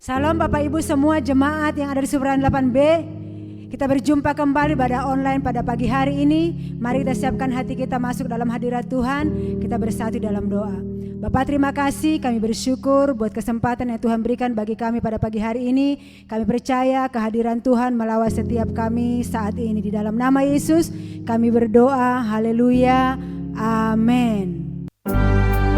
Salam Bapak Ibu semua jemaat yang ada di Suburan 8B. Kita berjumpa kembali pada online pada pagi hari ini. Mari kita siapkan hati kita masuk dalam hadirat Tuhan. Kita bersatu dalam doa. Bapak terima kasih, kami bersyukur buat kesempatan yang Tuhan berikan bagi kami pada pagi hari ini. Kami percaya kehadiran Tuhan melawat setiap kami saat ini. Di dalam nama Yesus kami berdoa, haleluya, amin. Hatiku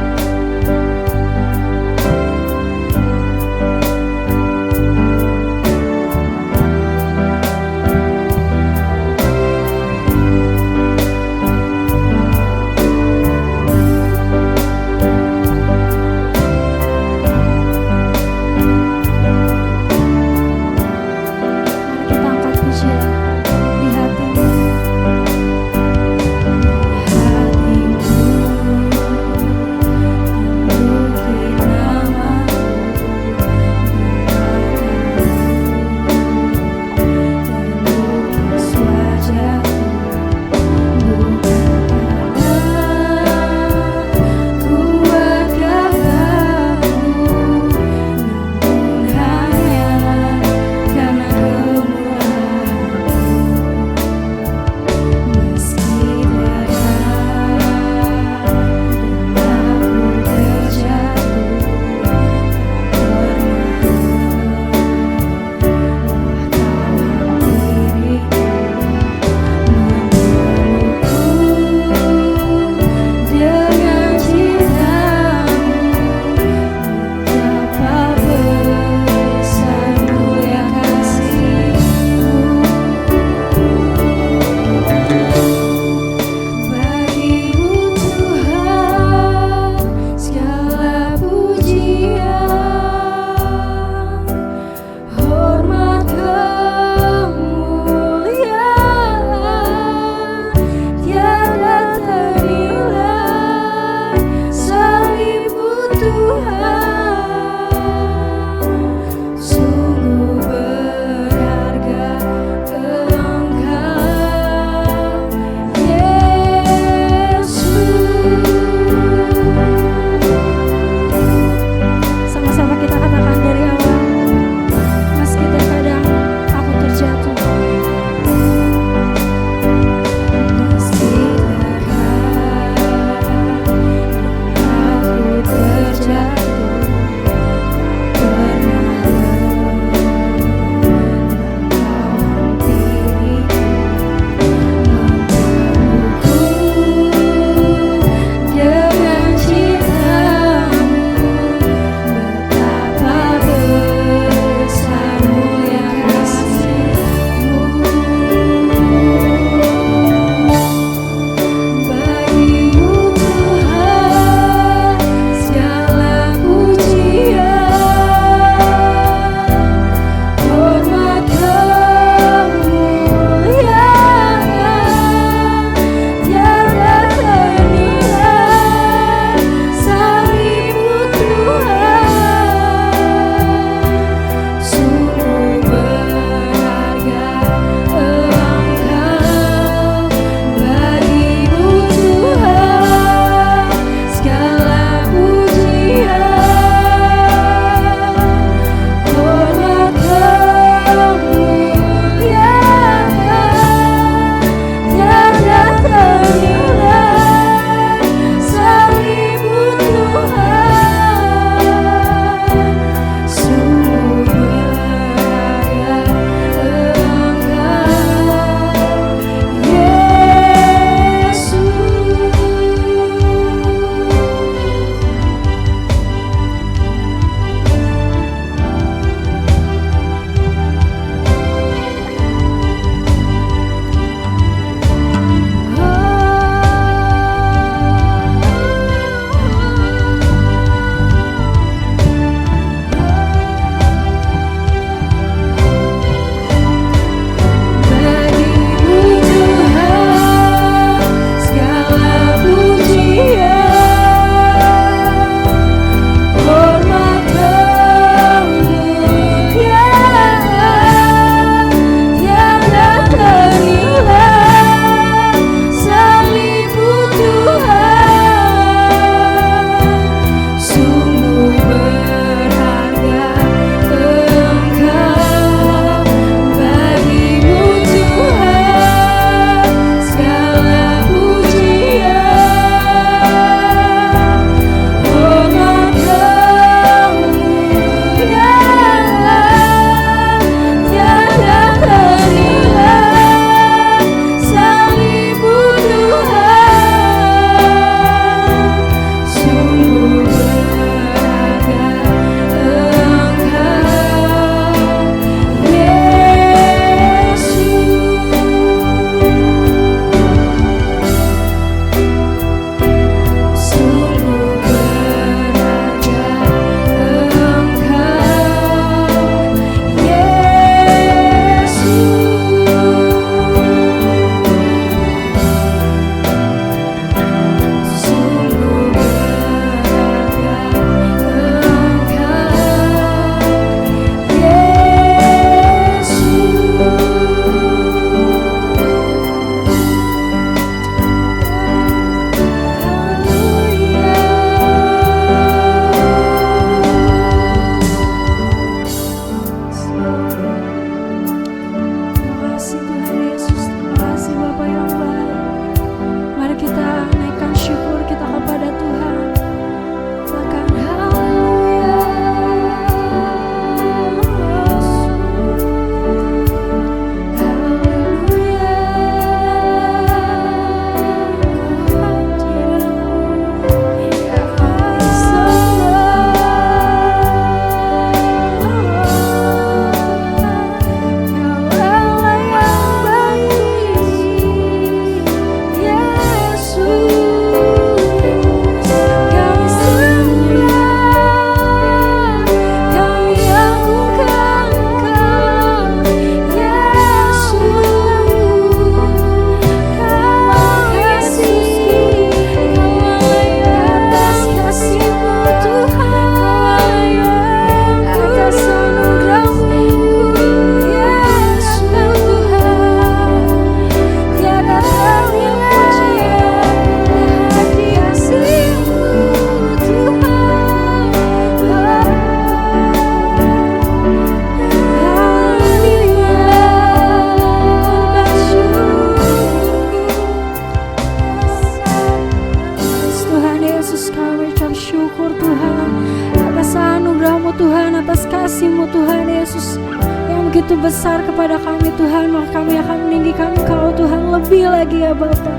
kasih-Mu Tuhan Yesus yang begitu besar kepada kami Tuhan, maka kami akan meninggikan Engkau Tuhan lebih lagi ya Bapa.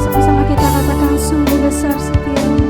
Sama-sama kita katakan sungguh besar setiamu.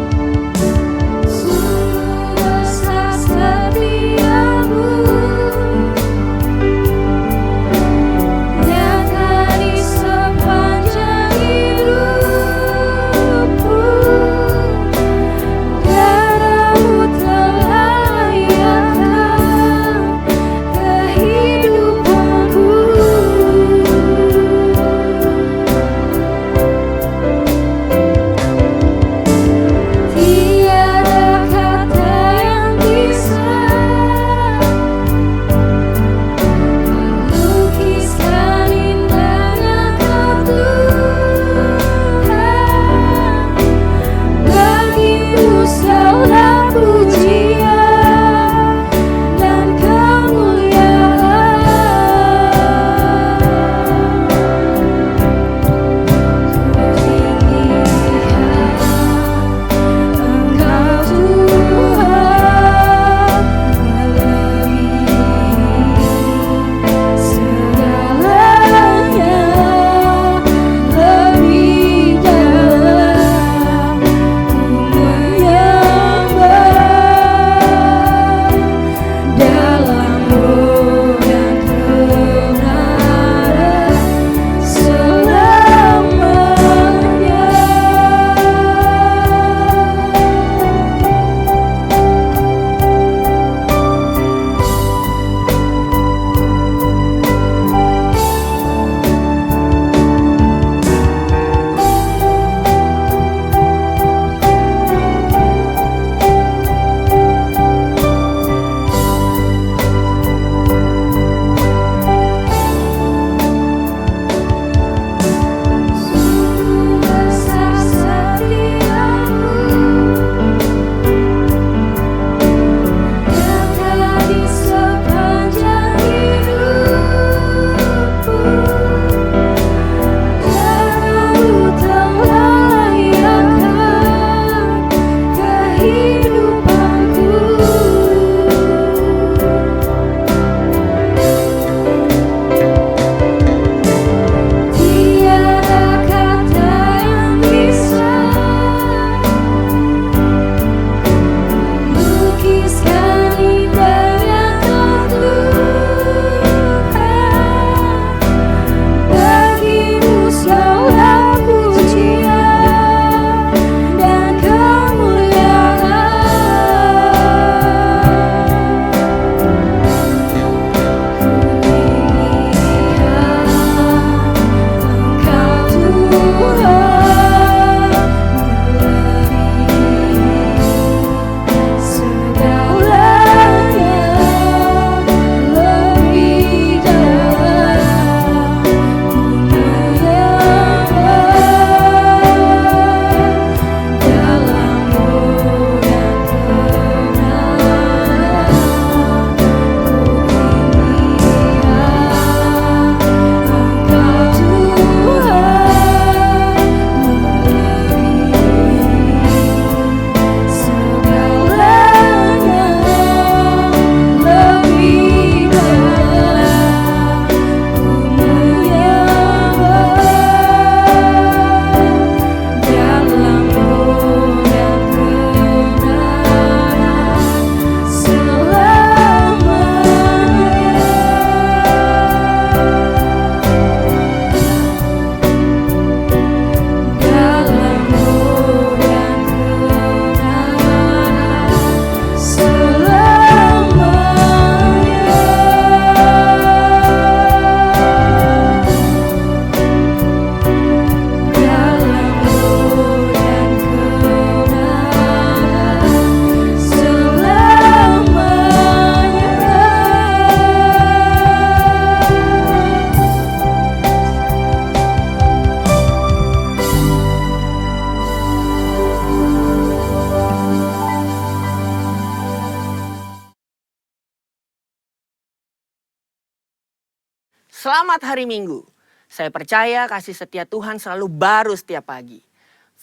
Selamat hari Minggu. Saya percaya kasih setia Tuhan selalu baru setiap pagi.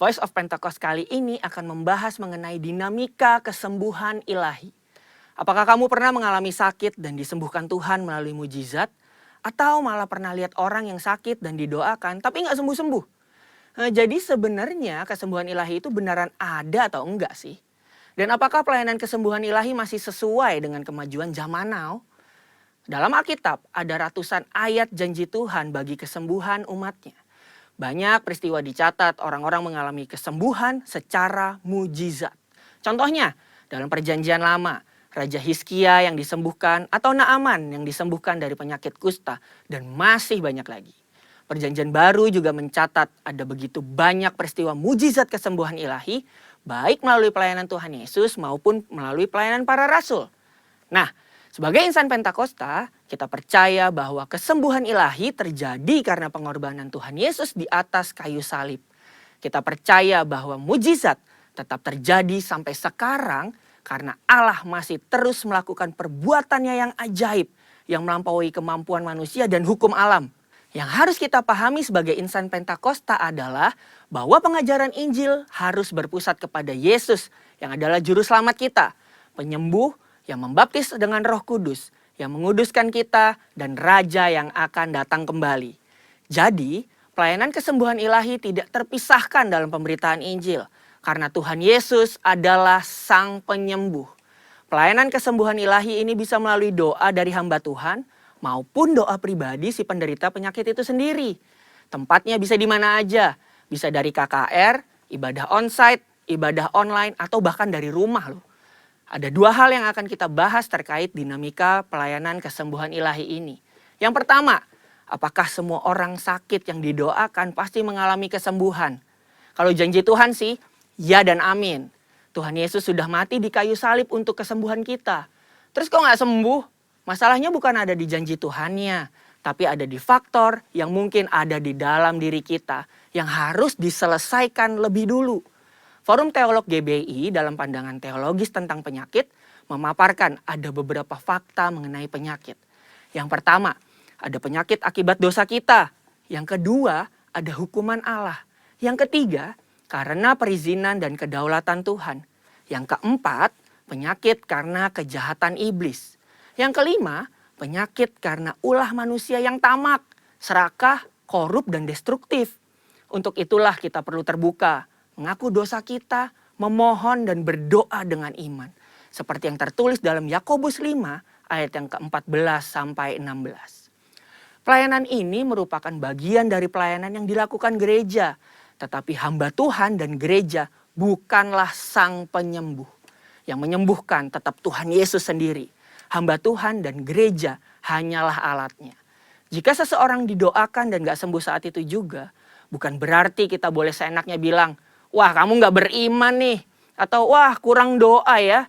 Voice of Pentecost kali ini akan membahas mengenai dinamika kesembuhan ilahi. Apakah kamu pernah mengalami sakit dan disembuhkan Tuhan melalui mujizat? Atau malah pernah lihat orang yang sakit dan didoakan tapi nggak sembuh-sembuh? Jadi sebenarnya kesembuhan ilahi itu beneran ada atau enggak sih? Dan apakah pelayanan kesembuhan ilahi masih sesuai dengan kemajuan zaman now? Dalam Alkitab ada ratusan ayat janji Tuhan bagi kesembuhan umatnya. Banyak peristiwa dicatat orang-orang mengalami kesembuhan secara mujizat. Contohnya dalam perjanjian lama, Raja Hizkia yang disembuhkan atau Naaman yang disembuhkan dari penyakit kusta dan masih banyak lagi. Perjanjian baru juga mencatat ada begitu banyak peristiwa mujizat kesembuhan ilahi baik melalui pelayanan Tuhan Yesus maupun melalui pelayanan para rasul. Nah, sebagai insan Pentakosta, kita percaya bahwa kesembuhan ilahi terjadi karena pengorbanan Tuhan Yesus di atas kayu salib. Kita percaya bahwa mujizat tetap terjadi sampai sekarang karena Allah masih terus melakukan perbuatannya yang ajaib yang melampaui kemampuan manusia dan hukum alam. Yang harus kita pahami sebagai insan Pentakosta adalah bahwa pengajaran Injil harus berpusat kepada Yesus yang adalah juru selamat kita, penyembuh, yang membaptis dengan Roh Kudus, yang menguduskan kita, dan Raja yang akan datang kembali. Jadi, pelayanan kesembuhan ilahi tidak terpisahkan dalam pemberitaan Injil, karena Tuhan Yesus adalah Sang Penyembuh. Pelayanan kesembuhan ilahi ini bisa melalui doa dari hamba Tuhan, maupun doa pribadi si penderita penyakit itu sendiri. Tempatnya bisa di mana aja, bisa dari KKR, ibadah onsite, ibadah online, atau bahkan dari rumah loh. Ada dua hal yang akan kita bahas terkait dinamika pelayanan kesembuhan ilahi ini. Yang pertama, apakah semua orang sakit yang didoakan pasti mengalami kesembuhan? Kalau janji Tuhan sih, ya dan amin. Tuhan Yesus sudah mati di kayu salib untuk kesembuhan kita. Terus kok nggak sembuh? Masalahnya bukan ada di janji Tuhannya, tapi ada di faktor yang mungkin ada di dalam diri kita yang harus diselesaikan lebih dulu. Forum Teolog GBI dalam pandangan teologis tentang penyakit memaparkan ada beberapa fakta mengenai penyakit. Yang pertama, ada penyakit akibat dosa kita. Yang kedua, ada hukuman Allah. Yang ketiga, karena perizinan dan kedaulatan Tuhan. Yang keempat, penyakit karena kejahatan iblis. Yang kelima, penyakit karena ulah manusia yang tamak, serakah, korup, dan destruktif. Untuk itulah kita perlu terbuka, mengaku dosa kita, memohon dan berdoa dengan iman. Seperti yang tertulis dalam Yakobus 5 ayat yang ke-14 sampai 16. Pelayanan ini merupakan bagian dari pelayanan yang dilakukan gereja. Tetapi hamba Tuhan dan gereja bukanlah Sang Penyembuh. Yang menyembuhkan tetap Tuhan Yesus sendiri. Hamba Tuhan dan gereja hanyalah alatnya. Jika seseorang didoakan dan gak sembuh saat itu juga, bukan berarti kita boleh seenaknya bilang, wah kamu gak beriman nih. Atau wah kurang doa ya.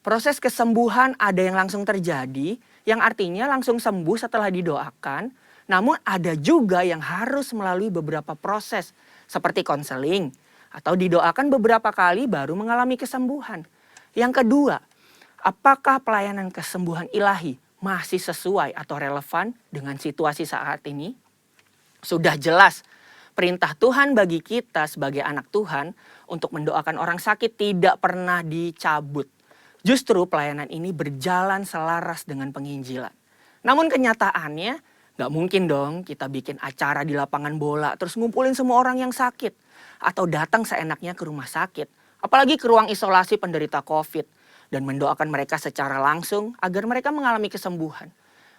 Proses kesembuhan ada yang langsung terjadi. Yang artinya langsung sembuh setelah didoakan. Namun ada juga yang harus melalui beberapa proses. Seperti konseling. Atau didoakan beberapa kali baru mengalami kesembuhan. Yang kedua, apakah pelayanan kesembuhan ilahi masih sesuai atau relevan dengan situasi saat ini? Sudah jelas. Perintah Tuhan bagi kita sebagai anak Tuhan untuk mendoakan orang sakit tidak pernah dicabut. Justru pelayanan ini berjalan selaras dengan penginjilan. Namun kenyataannya gak mungkin dong kita bikin acara di lapangan bola terus ngumpulin semua orang yang sakit. Atau datang seenaknya ke rumah sakit. Apalagi ke ruang isolasi penderita COVID. Dan mendoakan mereka secara langsung agar mereka mengalami kesembuhan.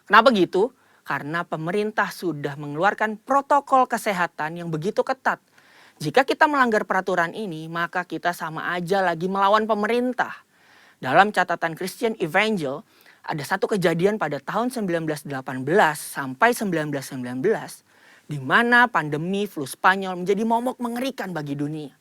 Kenapa gitu? Karena pemerintah sudah mengeluarkan protokol kesehatan yang begitu ketat. Jika kita melanggar peraturan ini, maka kita sama aja lagi melawan pemerintah. Dalam catatan Christian Evangel, ada satu kejadian pada tahun 1918 sampai 1919, di mana pandemi flu Spanyol menjadi momok mengerikan bagi dunia.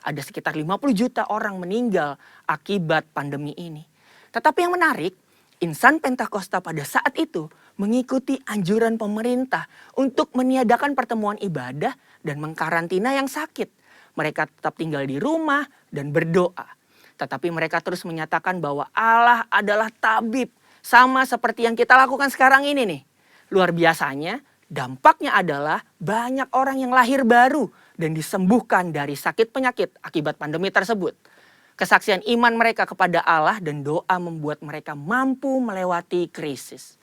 Ada sekitar 50 juta orang meninggal akibat pandemi ini. Tetapi yang menarik, insan Pentakosta pada saat itu mengikuti anjuran pemerintah untuk meniadakan pertemuan ibadah dan mengkarantina yang sakit. Mereka tetap tinggal di rumah dan berdoa. Tetapi mereka terus menyatakan bahwa Allah adalah tabib. Sama seperti yang kita lakukan sekarang ini nih. Luar biasanya, dampaknya adalah banyak orang yang lahir baru dan disembuhkan dari sakit penyakit akibat pandemi tersebut. Kesaksian iman mereka kepada Allah dan doa membuat mereka mampu melewati krisis.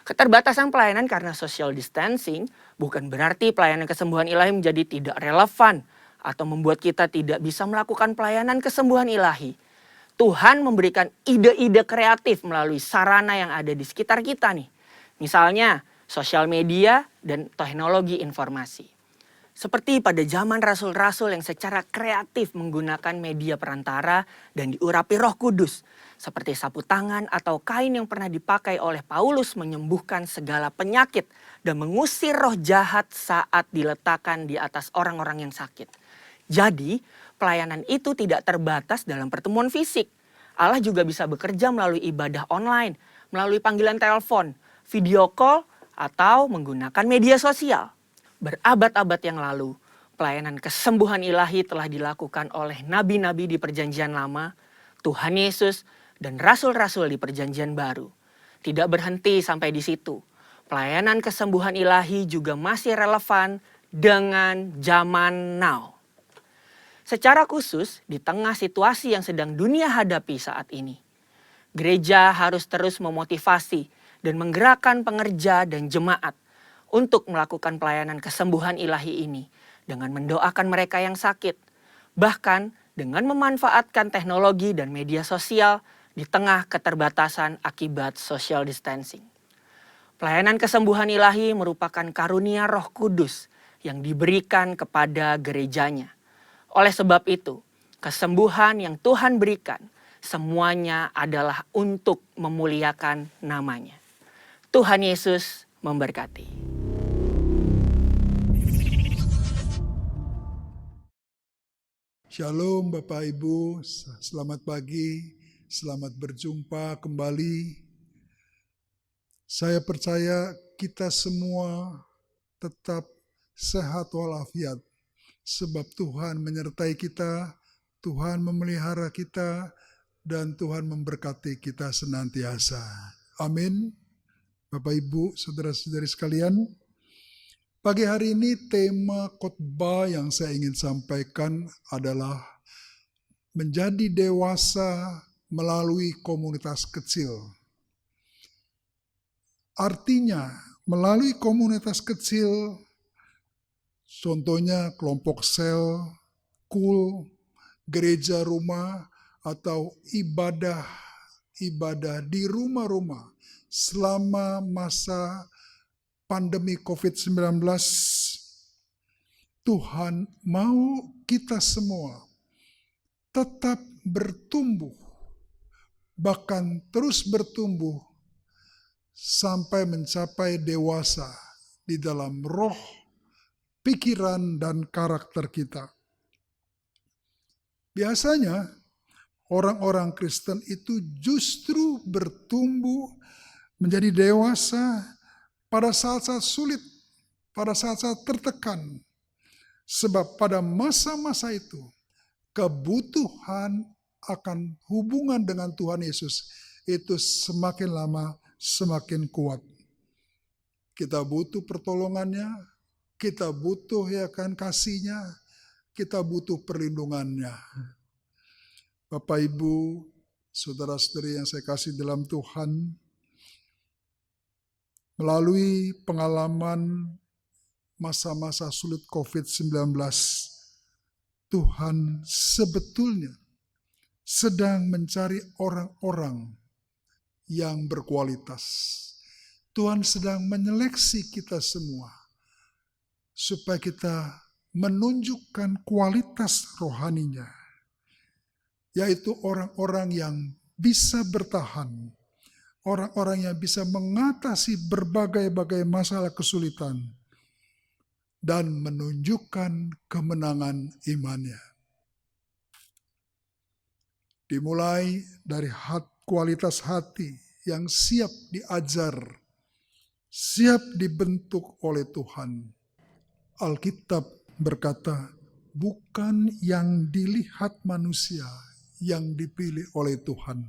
Keterbatasan pelayanan karena social distancing bukan berarti pelayanan kesembuhan ilahi menjadi tidak relevan atau membuat kita tidak bisa melakukan pelayanan kesembuhan ilahi. Tuhan memberikan ide-ide kreatif melalui sarana yang ada di sekitar kita nih. Misalnya sosial media dan teknologi informasi. Seperti pada zaman rasul-rasul yang secara kreatif menggunakan media perantara dan diurapi Roh Kudus. Seperti sapu tangan atau kain yang pernah dipakai oleh Paulus menyembuhkan segala penyakit dan mengusir roh jahat saat diletakkan di atas orang-orang yang sakit. Jadi, pelayanan itu tidak terbatas dalam pertemuan fisik. Allah juga bisa bekerja melalui ibadah online, melalui panggilan telepon, video call, atau menggunakan media sosial. Berabad-abad yang lalu, pelayanan kesembuhan ilahi telah dilakukan oleh nabi-nabi di Perjanjian Lama, Tuhan Yesus, dan rasul-rasul di Perjanjian Baru. Tidak berhenti sampai di situ. Pelayanan kesembuhan ilahi juga masih relevan dengan zaman now. Secara khusus, di tengah situasi yang sedang dunia hadapi saat ini, gereja harus terus memotivasi dan menggerakkan pengerja dan jemaat untuk melakukan pelayanan kesembuhan ilahi ini dengan mendoakan mereka yang sakit, bahkan dengan memanfaatkan teknologi dan media sosial di tengah keterbatasan akibat social distancing. Pelayanan kesembuhan ilahi merupakan karunia Roh Kudus yang diberikan kepada gerejanya. Oleh sebab itu, kesembuhan yang Tuhan berikan semuanya adalah untuk memuliakan namanya. Tuhan Yesus memberkati. Shalom Bapak Ibu, selamat pagi, selamat berjumpa kembali. Saya percaya kita semua tetap sehat walafiat, sebab Tuhan menyertai kita, Tuhan memelihara kita, dan Tuhan memberkati kita senantiasa. Amin. Bapak Ibu, saudara-saudari sekalian, pagi hari ini tema khotbah yang saya ingin sampaikan adalah menjadi dewasa melalui komunitas kecil. Artinya, melalui komunitas kecil, contohnya kelompok sel, kul, gereja rumah, atau ibadah di rumah-rumah selama masa pandemi COVID-19, Tuhan mau kita semua tetap bertumbuh, bahkan terus bertumbuh sampai mencapai dewasa di dalam roh, pikiran, dan karakter kita. Biasanya orang-orang Kristen itu justru bertumbuh menjadi dewasa pada saat-saat sulit, pada saat-saat tertekan. Sebab pada masa-masa itu, kebutuhan akan hubungan dengan Tuhan Yesus itu semakin lama semakin kuat. Kita butuh pertolongannya, kita butuh kasihnya, kita butuh perlindungannya. Bapak Ibu, saudara-saudari yang saya kasih dalam Tuhan, melalui pengalaman masa-masa sulit COVID-19, Tuhan sebetulnya sedang mencari orang-orang yang berkualitas. Tuhan sedang menyeleksi kita semua supaya kita menunjukkan kualitas rohaninya, yaitu orang-orang yang bisa bertahan, orang-orang yang bisa mengatasi berbagai-bagai masalah kesulitan dan menunjukkan kemenangan imannya. Dimulai dari kualitas hati yang siap diajar, siap dibentuk oleh Tuhan. Alkitab berkata, bukan yang dilihat manusia yang dipilih oleh Tuhan,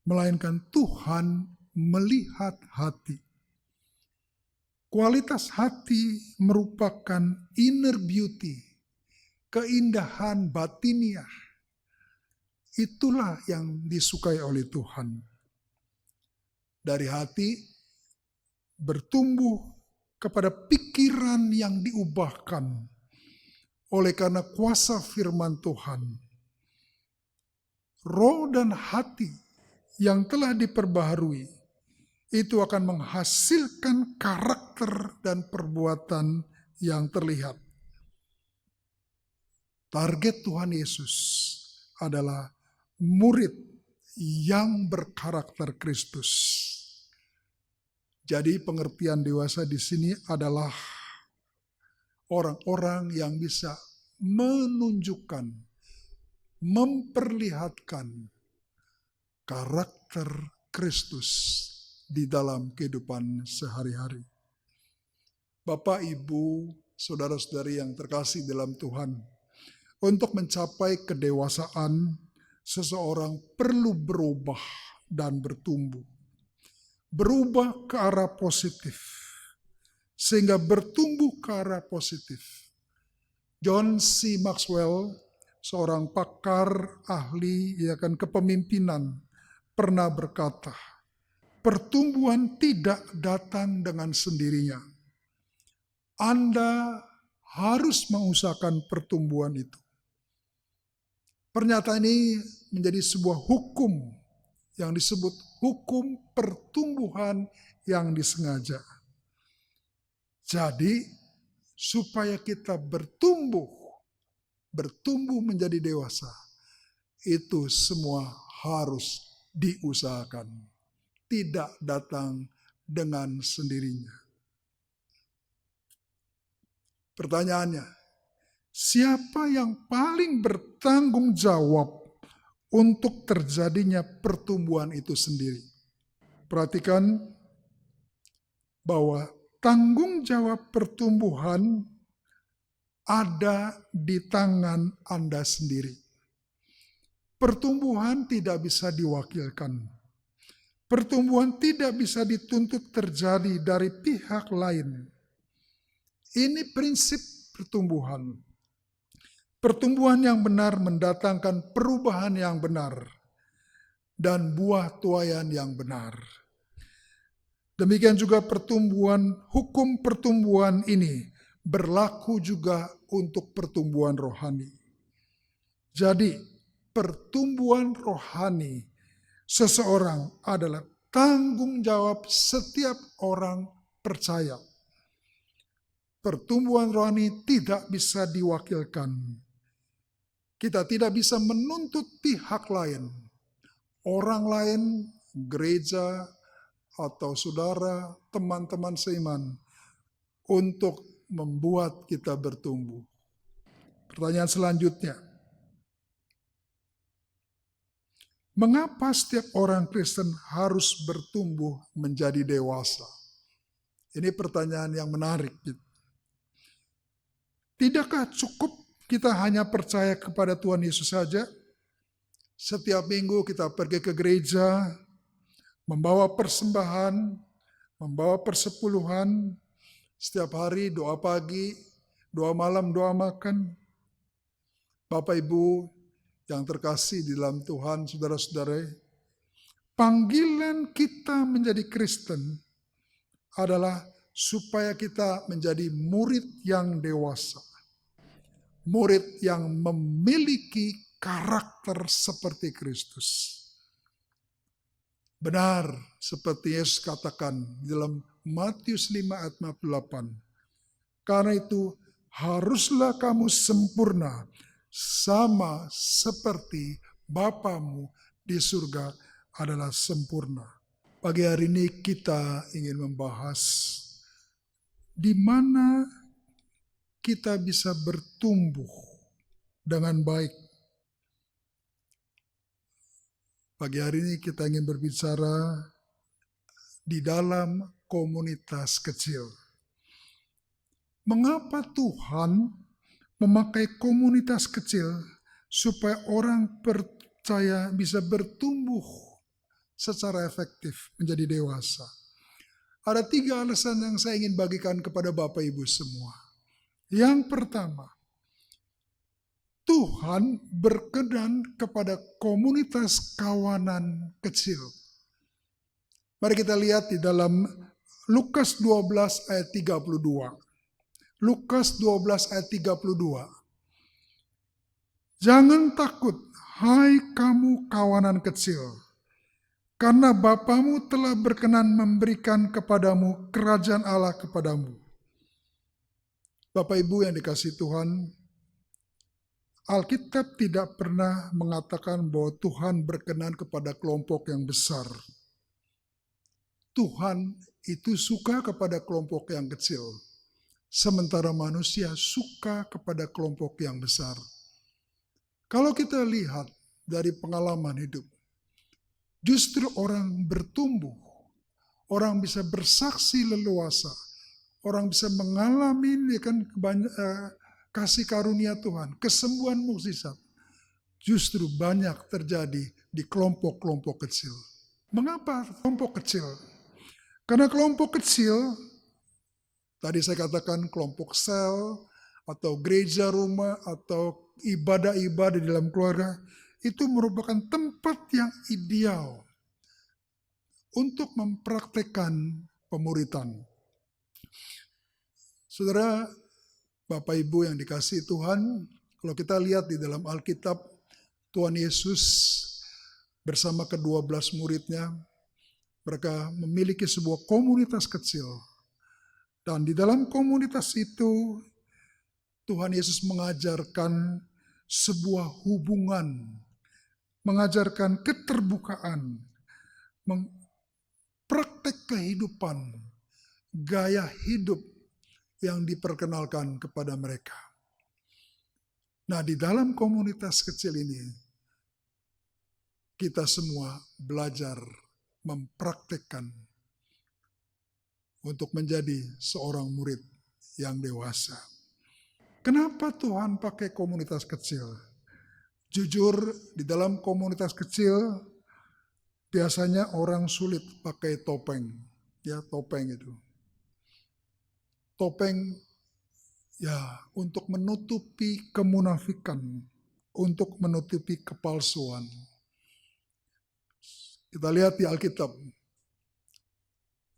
melainkan Tuhan melihat hati. Kualitas hati merupakan inner beauty, keindahan batiniah. Itulah yang disukai oleh Tuhan. Dari hati bertumbuh kepada pikiran yang diubahkan oleh karena kuasa firman Tuhan. Roh dan hati yang telah diperbaharui itu akan menghasilkan karakter dan perbuatan yang terlihat. Target Tuhan Yesus adalah murid yang berkarakter Kristus. Jadi pengertian dewasa di sini adalah orang-orang yang bisa menunjukkan, memperlihatkan karakter Kristus di dalam kehidupan sehari-hari. Bapak, Ibu, saudara-saudari yang terkasih dalam Tuhan, untuk mencapai kedewasaan, seseorang perlu berubah dan bertumbuh. Berubah ke arah positif, sehingga bertumbuh ke arah positif. John C. Maxwell, seorang pakar ahli kepemimpinan, pernah berkata, pertumbuhan tidak datang dengan sendirinya. Anda harus mengusahakan pertumbuhan itu. Pernyataan ini menjadi sebuah hukum yang disebut hukum pertumbuhan yang disengaja. Jadi, supaya kita bertumbuh menjadi dewasa, itu semua harus diusahakan. Tidak datang dengan sendirinya. Pertanyaannya, siapa yang paling bertanggung jawab untuk terjadinya pertumbuhan itu sendiri? Perhatikan bahwa tanggung jawab pertumbuhan ada di tangan Anda sendiri. Pertumbuhan tidak bisa diwakilkan. Pertumbuhan tidak bisa dituntut terjadi dari pihak lain. Ini prinsip pertumbuhan. Pertumbuhan yang benar mendatangkan perubahan yang benar dan buah tuaian yang benar. Demikian juga hukum pertumbuhan ini berlaku juga untuk pertumbuhan rohani. Jadi, pertumbuhan rohani seseorang adalah tanggung jawab setiap orang percaya. Pertumbuhan rohani tidak bisa diwakilkan. Kita tidak bisa menuntut pihak lain, orang lain, gereja, atau saudara, teman-teman seiman, untuk membuat kita bertumbuh. Pertanyaan selanjutnya, mengapa setiap orang Kristen harus bertumbuh menjadi dewasa? Ini pertanyaan yang menarik. Tidakkah cukup kita hanya percaya kepada Tuhan Yesus saja? Setiap minggu kita pergi ke gereja, membawa persembahan, membawa persepuluhan, setiap hari doa pagi, doa malam, doa makan. Bapak Ibu yang terkasih di dalam Tuhan, saudara-saudara, panggilan kita menjadi Kristen adalah supaya kita menjadi murid yang dewasa. Murid yang memiliki karakter seperti Kristus. Benar seperti Yesus katakan dalam Matius 5 ayat 58. Karena itu haruslah kamu sempurna sama seperti Bapamu di surga adalah sempurna. Pagi hari ini kita ingin membahas di mana kita bisa bertumbuh dengan baik. Pagi hari ini kita ingin berbicara di dalam komunitas kecil. Mengapa Tuhan memakai komunitas kecil supaya orang percaya bisa bertumbuh secara efektif menjadi dewasa? Ada 3 alasan yang saya ingin bagikan kepada Bapak Ibu semua. Yang pertama, Tuhan berkenan kepada komunitas kawanan kecil. Mari kita lihat di dalam Lukas 12 ayat 32. Lukas 12 ayat 32. Jangan takut, hai kamu kawanan kecil, karena Bapamu telah berkenan memberikan kepadamu kerajaan Allah kepadamu. Bapak Ibu yang dikasihi Tuhan, Alkitab tidak pernah mengatakan bahwa Tuhan berkenan kepada kelompok yang besar. Tuhan itu suka kepada kelompok yang kecil, sementara manusia suka kepada kelompok yang besar. Kalau kita lihat dari pengalaman hidup, justru orang bertumbuh, orang bisa bersaksi leluasa, orang bisa mengalami kasih karunia Tuhan, kesembuhan mukjizat, justru banyak terjadi di kelompok-kelompok kecil. Mengapa kelompok kecil? Karena kelompok kecil, tadi saya katakan kelompok sel, atau gereja rumah, atau ibadah-ibadah di dalam keluarga, itu merupakan tempat yang ideal untuk mempraktekkan pemuritan. Saudara, Bapak Ibu yang dikasihi Tuhan, kalau kita lihat di dalam Alkitab, Tuhan Yesus bersama ke-12 muridnya, mereka memiliki sebuah komunitas kecil. Dan di dalam komunitas itu, Tuhan Yesus mengajarkan sebuah hubungan, mengajarkan keterbukaan, praktek kehidupan, gaya hidup yang diperkenalkan kepada mereka. Nah, di dalam komunitas kecil ini, kita semua belajar mempraktekkan untuk menjadi seorang murid yang dewasa. Kenapa Tuhan pakai komunitas kecil? Jujur, di dalam komunitas kecil, biasanya orang sulit pakai topeng. Ya, topeng itu. Topeng ya untuk menutupi kemunafikan, untuk menutupi kepalsuan. Kita lihat di Alkitab,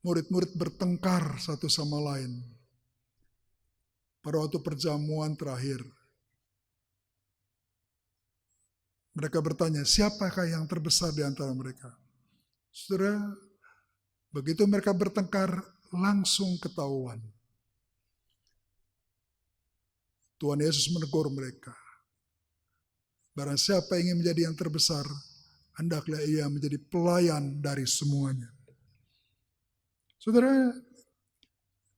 murid-murid bertengkar satu sama lain. Pada waktu perjamuan terakhir, mereka bertanya, siapakah yang terbesar di antara mereka? Saudara, begitu mereka bertengkar, langsung ketahuan. Tuhan Yesus menegur mereka. Barang siapa ingin menjadi yang terbesar, hendaklah ia menjadi pelayan dari semuanya. Saudara,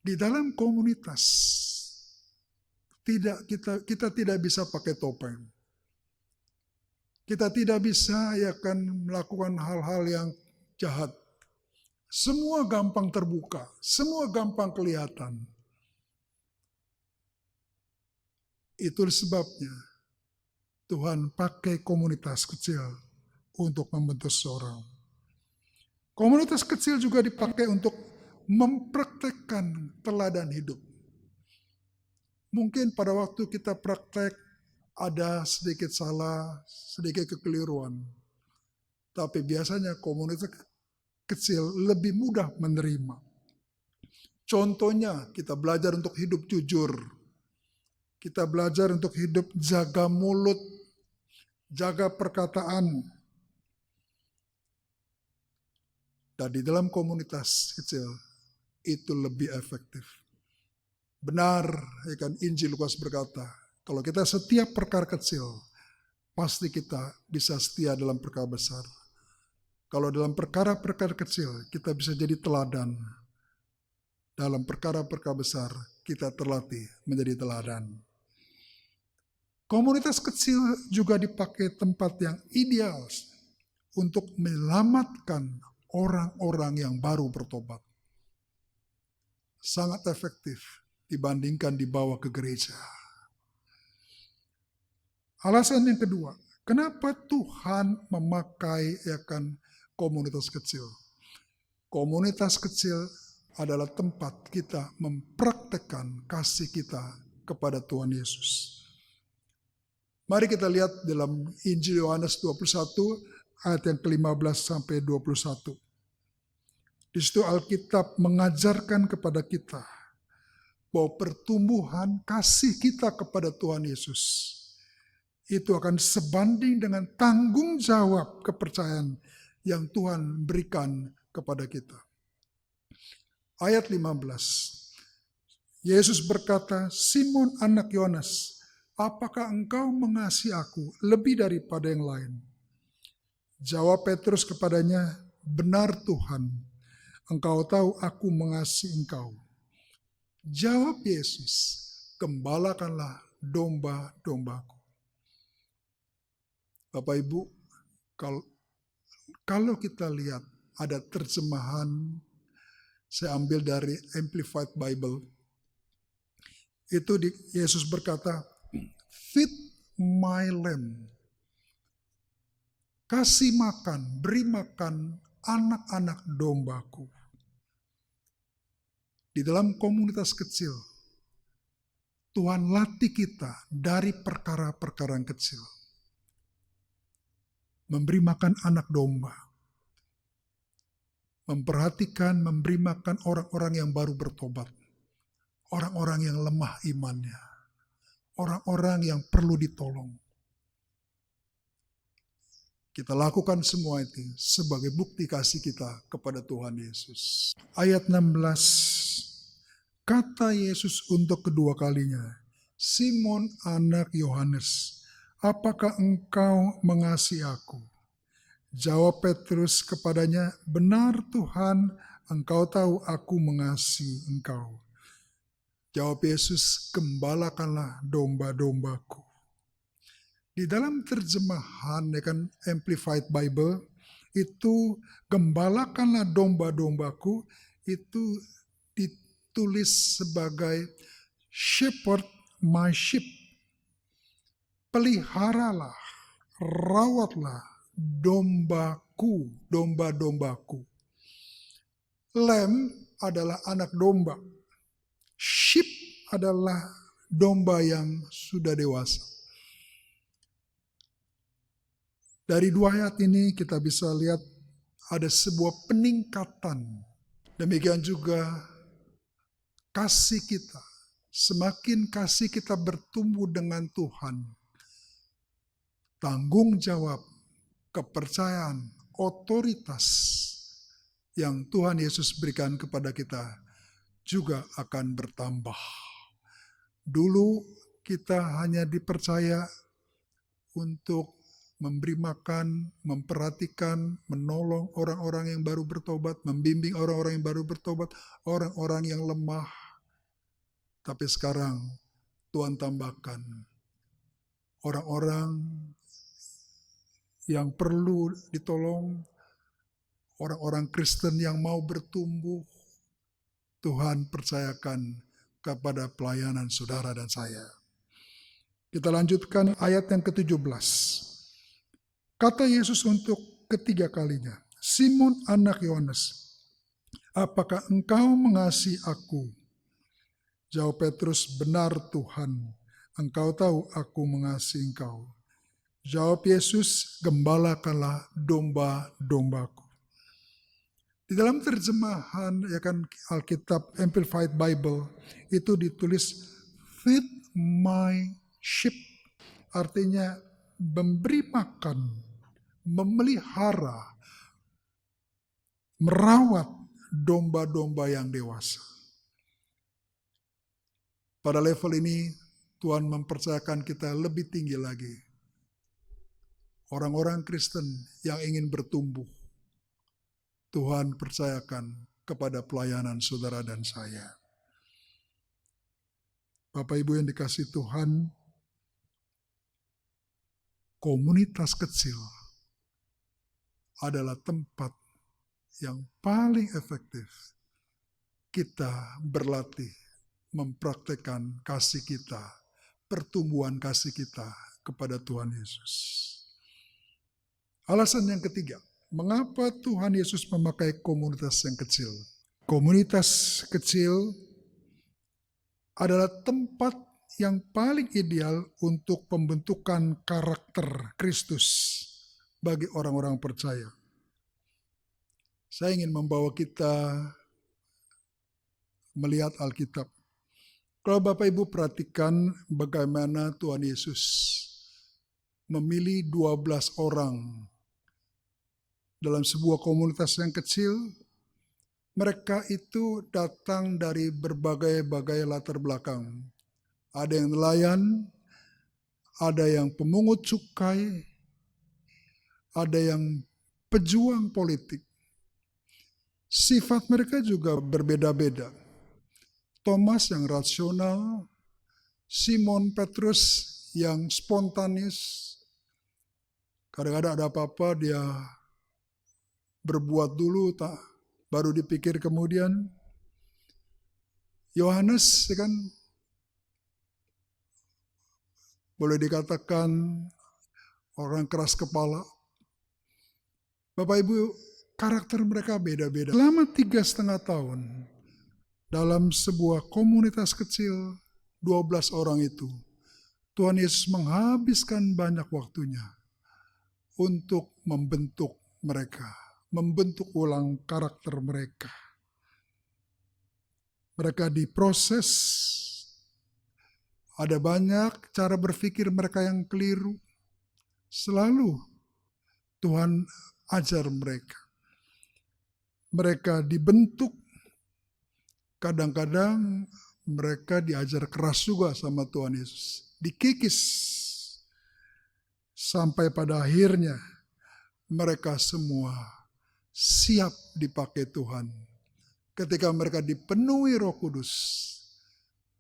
di dalam komunitas, kita tidak bisa pakai topeng. Kita tidak bisa melakukan hal-hal yang jahat. Semua gampang terbuka, semua gampang kelihatan. Itu sebabnya Tuhan pakai komunitas kecil untuk membentuk seorang. Komunitas kecil juga dipakai untuk mempraktekkan teladan hidup. Mungkin pada waktu kita praktek ada sedikit salah, sedikit kekeliruan. Tapi biasanya komunitas kecil lebih mudah menerima. Contohnya kita belajar untuk hidup jujur. Kita belajar untuk hidup jaga mulut, jaga perkataan. Dan di dalam komunitas kecil itu lebih efektif. Benar, ya kan, Injil Lukas berkata, kalau kita setia perkara kecil, pasti kita bisa setia dalam perkara besar. Kalau dalam perkara-perkara kecil, kita bisa jadi teladan. Dalam perkara-perkara besar, kita terlatih menjadi teladan. Komunitas kecil juga dipakai tempat yang ideal untuk menyelamatkan orang-orang yang baru bertobat. Sangat efektif dibandingkan dibawa ke gereja. Alasan yang kedua, kenapa Tuhan memakai komunitas kecil? Komunitas kecil adalah tempat kita mempraktekkan kasih kita kepada Tuhan Yesus. Mari kita lihat dalam Injil Yohanes 21 ayat yang ke-15 sampai 21. Di situ Alkitab mengajarkan kepada kita bahwa pertumbuhan kasih kita kepada Tuhan Yesus itu akan sebanding dengan tanggung jawab kepercayaan yang Tuhan berikan kepada kita. Ayat 15. Yesus berkata, "Simon anak Yohanes, apakah engkau mengasihi aku lebih daripada yang lain?" Jawab Petrus kepadanya, "Benar Tuhan, engkau tahu aku mengasihi engkau." Jawab Yesus, "Gembalakanlah domba-dombaku." Bapak Ibu, kalau kita lihat ada terjemahan, saya ambil dari Amplified Bible, itu Yesus berkata, "Feed my lamb." Kasih makan, beri makan anak-anak dombaku. Di dalam komunitas kecil, Tuhan latih kita dari perkara-perkara yang kecil. Memberi makan anak domba. Memperhatikan, memberi makan orang-orang yang baru bertobat. Orang-orang yang lemah imannya. Orang-orang yang perlu ditolong. Kita lakukan semua itu sebagai bukti kasih kita kepada Tuhan Yesus. Ayat 16, kata Yesus untuk kedua kalinya, "Simon anak Yohanes, apakah engkau mengasihi aku?" Jawab Petrus kepadanya, "Benar Tuhan, engkau tahu aku mengasihi engkau." Jawab Yesus, "Gembalakanlah domba-dombaku." Di dalam terjemahan Amplified Bible itu gembalakanlah domba-dombaku itu ditulis sebagai shepherd my sheep. Peliharalah, rawatlah dombaku, domba-dombaku. Lamb adalah anak domba. Sheep adalah domba yang sudah dewasa. Dari dua ayat ini kita bisa lihat ada sebuah peningkatan. Demikian juga kasih kita. Semakin kasih kita bertumbuh dengan Tuhan, tanggung jawab, kepercayaan, otoritas yang Tuhan Yesus berikan kepada kita juga akan bertambah. Dulu kita hanya dipercaya untuk memberi makan, memperhatikan, menolong orang-orang yang baru bertobat, membimbing orang-orang yang baru bertobat, orang-orang yang lemah. Tapi sekarang Tuhan tambahkan orang-orang yang perlu ditolong, orang-orang Kristen yang mau bertumbuh, Tuhan percayakan kepada pelayanan saudara dan saya. Kita lanjutkan ayat yang ke-17. Kata Yesus untuk ketiga kalinya, "Simon anak Yohanes, apakah engkau mengasihi aku?" Jawab Petrus, "Benar Tuhan, engkau tahu aku mengasihi engkau." Jawab Yesus, "Gembalakanlah domba-dombaku." Di dalam terjemahan Alkitab Amplified Bible itu ditulis "Feed my sheep", artinya memberi makan, memelihara, merawat domba-domba yang dewasa. Pada level ini Tuhan mempercayakan kita lebih tinggi lagi. Orang-orang Kristen yang ingin bertumbuh, Tuhan percayakan kepada pelayanan saudara dan saya. Bapak Ibu yang dikasihi Tuhan, komunitas kecil adalah tempat yang paling efektif kita berlatih mempraktekkan kasih kita, pertumbuhan kasih kita kepada Tuhan Yesus. Alasan yang ketiga, mengapa Tuhan Yesus memakai komunitas yang kecil? komunitas kecil adalah tempat yang paling ideal untuk pembentukan karakter Kristus bagi orang-orang percaya. Saya ingin membawa kita melihat Alkitab. Kalau Bapak Ibu perhatikan bagaimana Tuhan Yesus memilih 12 orang dalam sebuah komunitas yang kecil. Mereka itu datang dari berbagai-bagai latar belakang. Ada yang nelayan, ada yang pemungut cukai, ada yang pejuang politik. Sifat mereka juga berbeda-beda. Thomas yang rasional, Simon Petrus yang spontanis. Kadang-kadang ada apa-apa dia berbuat dulu, baru dipikir kemudian. Yohanes kan boleh dikatakan orang keras kepala. Bapak Ibu, karakter mereka beda-beda. Selama 3,5 tahun dalam sebuah komunitas kecil 12 orang itu, Tuhan Yesus menghabiskan banyak waktunya untuk membentuk mereka, membentuk ulang karakter mereka. Mereka diproses, ada banyak cara berpikir mereka yang keliru. Selalu Tuhan ajar mereka. Mereka dibentuk, kadang-kadang mereka diajar keras juga sama Tuhan Yesus. Dikikis, sampai pada akhirnya mereka semua siap dipakai Tuhan. Ketika mereka dipenuhi Roh Kudus,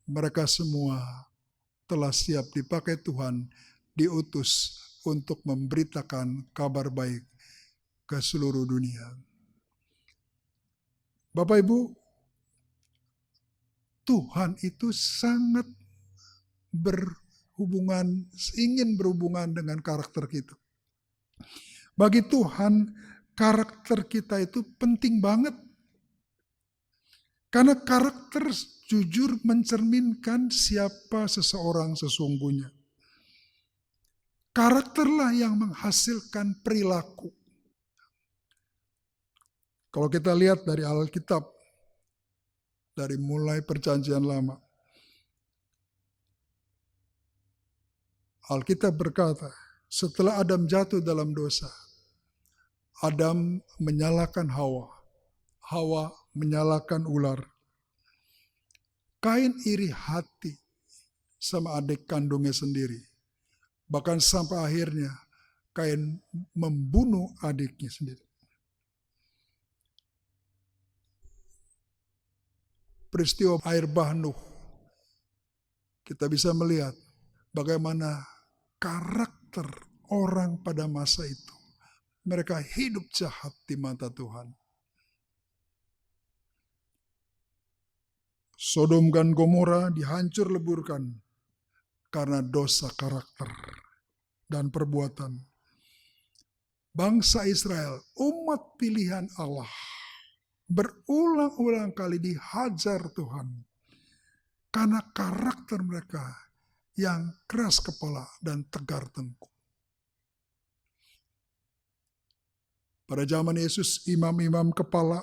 mereka semua telah siap dipakai Tuhan, diutus untuk memberitakan kabar baik ke seluruh dunia. Bapak Ibu, Tuhan itu sangat ingin berhubungan dengan karakter kita. Bagi Tuhan, karakter kita itu penting banget. Karena karakter jujur mencerminkan siapa seseorang sesungguhnya. Karakterlah yang menghasilkan perilaku. Kalau kita lihat dari Alkitab, dari mulai Perjanjian Lama, Alkitab berkata, setelah Adam jatuh dalam dosa, Adam menyalahkan Hawa, Hawa menyalahkan ular. Kain iri hati sama adik kandungnya sendiri. Bahkan sampai akhirnya Kain membunuh adiknya sendiri. Peristiwa air bah Nuh, kita bisa melihat bagaimana karakter orang pada masa itu. Mereka hidup jahat di mata Tuhan. Sodom dan Gomora dihancur leburkan karena dosa karakter dan perbuatan. Bangsa Israel, umat pilihan Allah, berulang-ulang kali dihajar Tuhan karena karakter mereka yang keras kepala dan tegar tengkuk. Pada zaman Yesus, imam-imam kepala,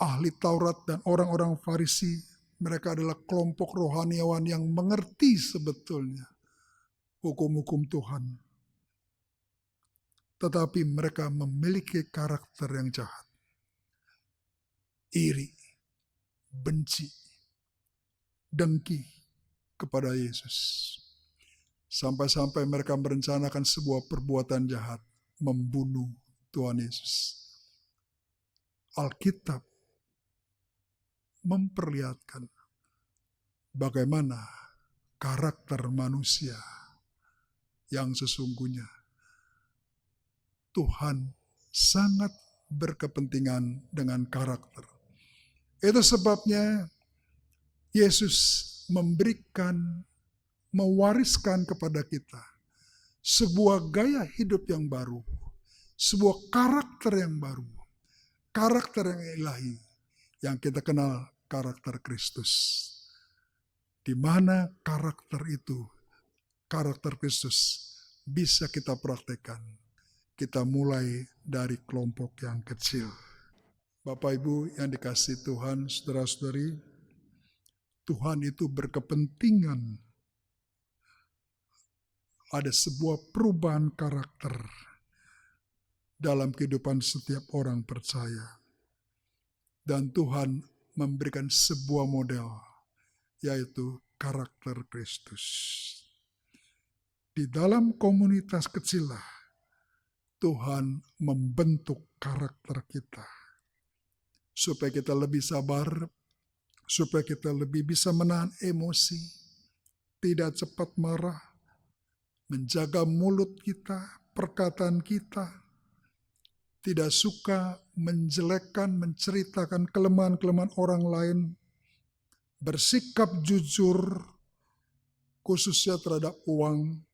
ahli Taurat dan orang-orang Farisi, mereka adalah kelompok rohaniawan yang mengerti sebetulnya hukum-hukum Tuhan. Tetapi mereka memiliki karakter yang jahat. Iri, benci, dengki kepada Yesus. Sampai-sampai mereka merencanakan sebuah perbuatan jahat, membunuh Tuhan Yesus. Alkitab memperlihatkan bagaimana karakter manusia yang sesungguhnya. Tuhan sangat berkepentingan dengan karakter. Itu sebabnya Yesus mewariskan kepada kita sebuah gaya hidup yang baru, sebuah karakter yang baru, karakter yang ilahi, yang kita kenal karakter Kristus. Di mana karakter itu, karakter Kristus bisa kita praktekkan. Kita mulai dari kelompok yang kecil. Bapak Ibu yang dikasihi Tuhan, saudara-saudari, Tuhan itu berkepentingan ada sebuah perubahan karakter dalam kehidupan setiap orang percaya. Dan Tuhan memberikan sebuah model, yaitu karakter Kristus. Di dalam komunitas kecillah Tuhan membentuk karakter kita. Supaya kita lebih sabar, supaya kita lebih bisa menahan emosi, tidak cepat marah, menjaga mulut kita, perkataan kita, tidak suka menjelekkan, menceritakan kelemahan-kelemahan orang lain, bersikap jujur, khususnya terhadap uang,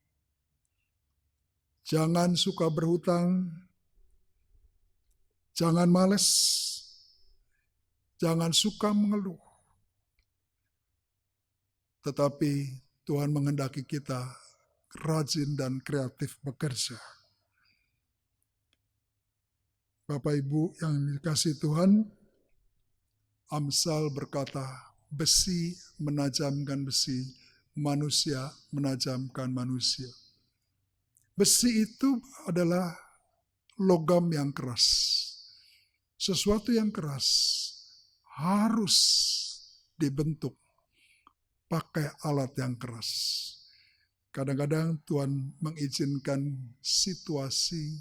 jangan suka berhutang, jangan malas, jangan suka mengeluh. Tetapi Tuhan menghendaki kita rajin dan kreatif bekerja. Bapak Ibu yang dikasihi Tuhan, Amsal berkata, besi menajamkan besi, manusia menajamkan manusia. Besi itu adalah logam yang keras. Sesuatu yang keras harus dibentuk pakai alat yang keras. Kadang-kadang Tuhan mengizinkan situasi,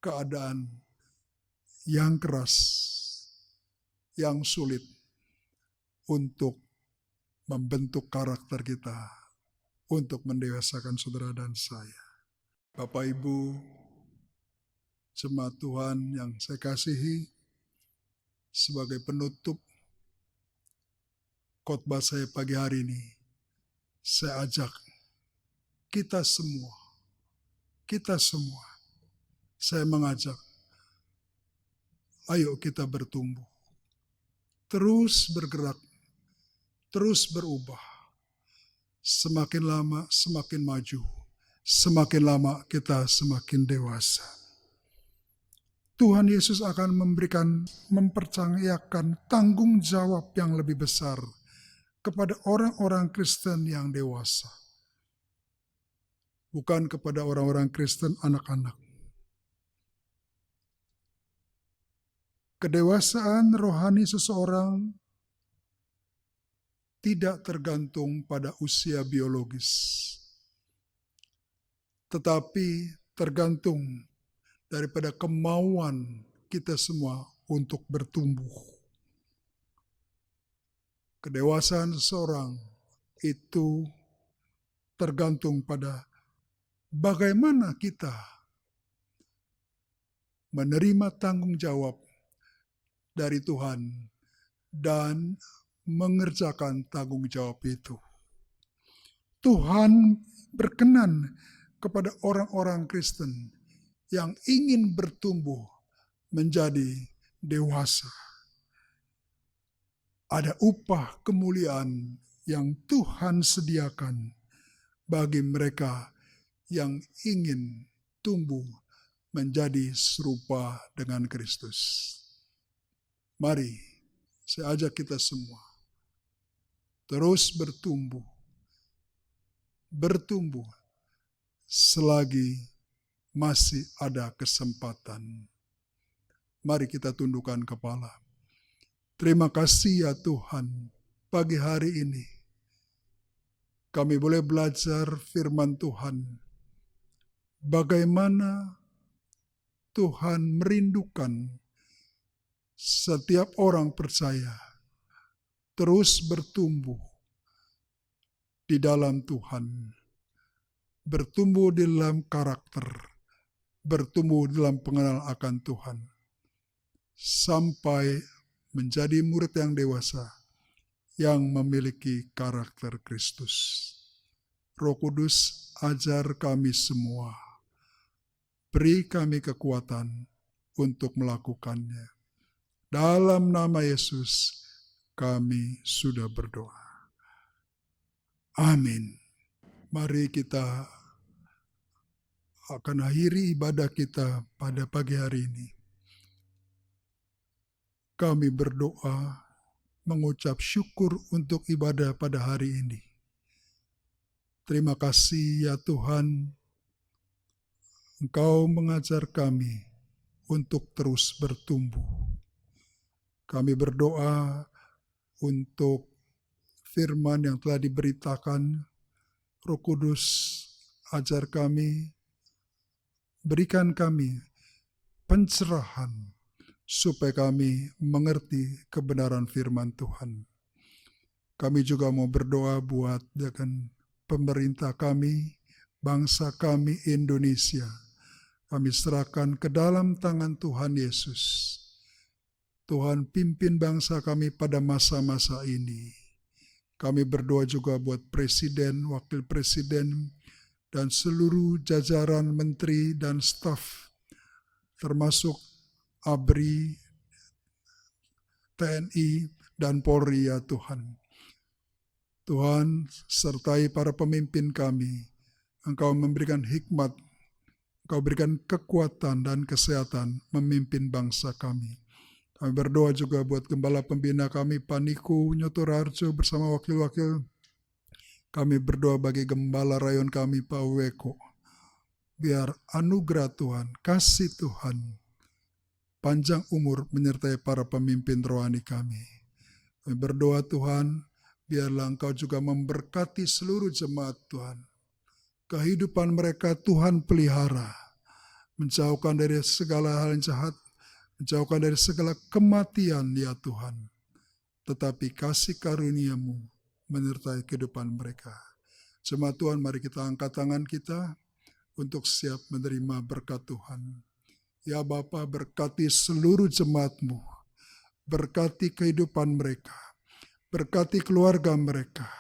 keadaan yang keras, yang sulit untuk membentuk karakter kita, untuk mendewasakan saudara dan saya. Bapak Ibu, jemaat Tuhan yang saya kasihi, sebagai penutup khotbah saya pagi hari ini, saya ajak kita semua, saya mengajak, ayo kita bertumbuh, terus bergerak, terus berubah. Semakin lama semakin maju, semakin lama kita semakin dewasa. Tuhan Yesus akan mempercayakan tanggung jawab yang lebih besar kepada orang-orang Kristen yang dewasa. Bukan kepada orang-orang Kristen anak-anak. Kedewasaan rohani seseorang tidak tergantung pada usia biologis, tetapi tergantung daripada kemauan kita semua untuk bertumbuh. Kedewasaan seseorang itu tergantung pada bagaimana kita menerima tanggung jawab dari Tuhan dan mengerjakan tanggung jawab itu. Tuhan berkenan kepada orang-orang Kristen yang ingin bertumbuh menjadi dewasa. Ada upah kemuliaan yang Tuhan sediakan bagi mereka yang ingin tumbuh menjadi serupa dengan Kristus. Mari, saya ajak kita semua terus bertumbuh selagi masih ada kesempatan. Mari kita tundukkan kepala. Terima kasih ya Tuhan, pagi hari ini kami boleh belajar firman Tuhan. Bagaimana Tuhan merindukan setiap orang percaya terus bertumbuh di dalam Tuhan, bertumbuh di dalam karakter, bertumbuh dalam pengenalan akan Tuhan, sampai menjadi murid yang dewasa yang memiliki karakter Kristus. Roh Kudus, ajar kami semua, beri kami kekuatan untuk melakukannya. Dalam nama Yesus kami sudah berdoa. Amin. Mari kita akan akhiri ibadah kita pada pagi hari ini. Kami berdoa mengucap syukur untuk ibadah pada hari ini. Terima kasih ya Tuhan, Engkau mengajar kami untuk terus bertumbuh. Kami berdoa untuk firman yang telah diberitakan, Roh Kudus ajar kami, berikan kami pencerahan supaya kami mengerti kebenaran firman Tuhan. Kami juga mau berdoa buat pemerintah kami, bangsa kami Indonesia. Kami serahkan ke dalam tangan Tuhan Yesus. Tuhan pimpin bangsa kami pada masa-masa ini. Kami berdoa juga buat presiden, wakil presiden, dan seluruh jajaran menteri dan staf, termasuk ABRI, TNI, dan Polri ya Tuhan. Tuhan, sertai para pemimpin kami. Engkau memberikan hikmat, Engkau berikan kekuatan dan kesehatan memimpin bangsa kami. Kami berdoa juga buat gembala pembina kami, Pak Niko Nyotorarjo bersama wakil-wakil. Kami berdoa bagi gembala rayon kami, Pak Weko. Biar anugerah Tuhan, kasih Tuhan, panjang umur menyertai para pemimpin rohani kami. Kami berdoa Tuhan, biarlah Engkau juga memberkati seluruh jemaat Tuhan. Kehidupan mereka Tuhan pelihara, menjauhkan dari segala hal yang jahat, menjauhkan dari segala kematian ya Tuhan. Tetapi kasih karunia-Mu menyertai kehidupan mereka. Jemaat Tuhan, mari kita angkat tangan kita untuk siap menerima berkat Tuhan. Ya Bapa, berkati seluruh jemaat-Mu, berkati kehidupan mereka, berkati keluarga mereka,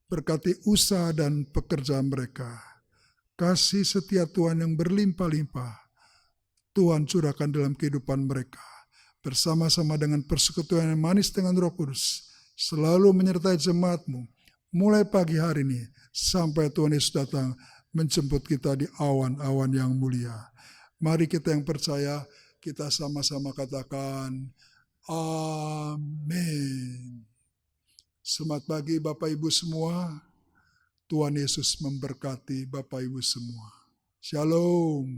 berkati usaha dan pekerjaan mereka. Kasih setia Tuhan yang berlimpah-limpah, Tuhan curahkan dalam kehidupan mereka. Bersama-sama dengan persekutuan yang manis dengan Roh Kudus, selalu menyertai jemaat-Mu, mulai pagi hari ini, sampai Tuhan Yesus datang menjemput kita di awan-awan yang mulia. Mari kita yang percaya, kita sama-sama katakan, amin. Selamat pagi Bapak Ibu semua. Tuhan Yesus memberkati Bapak Ibu semua. Shalom.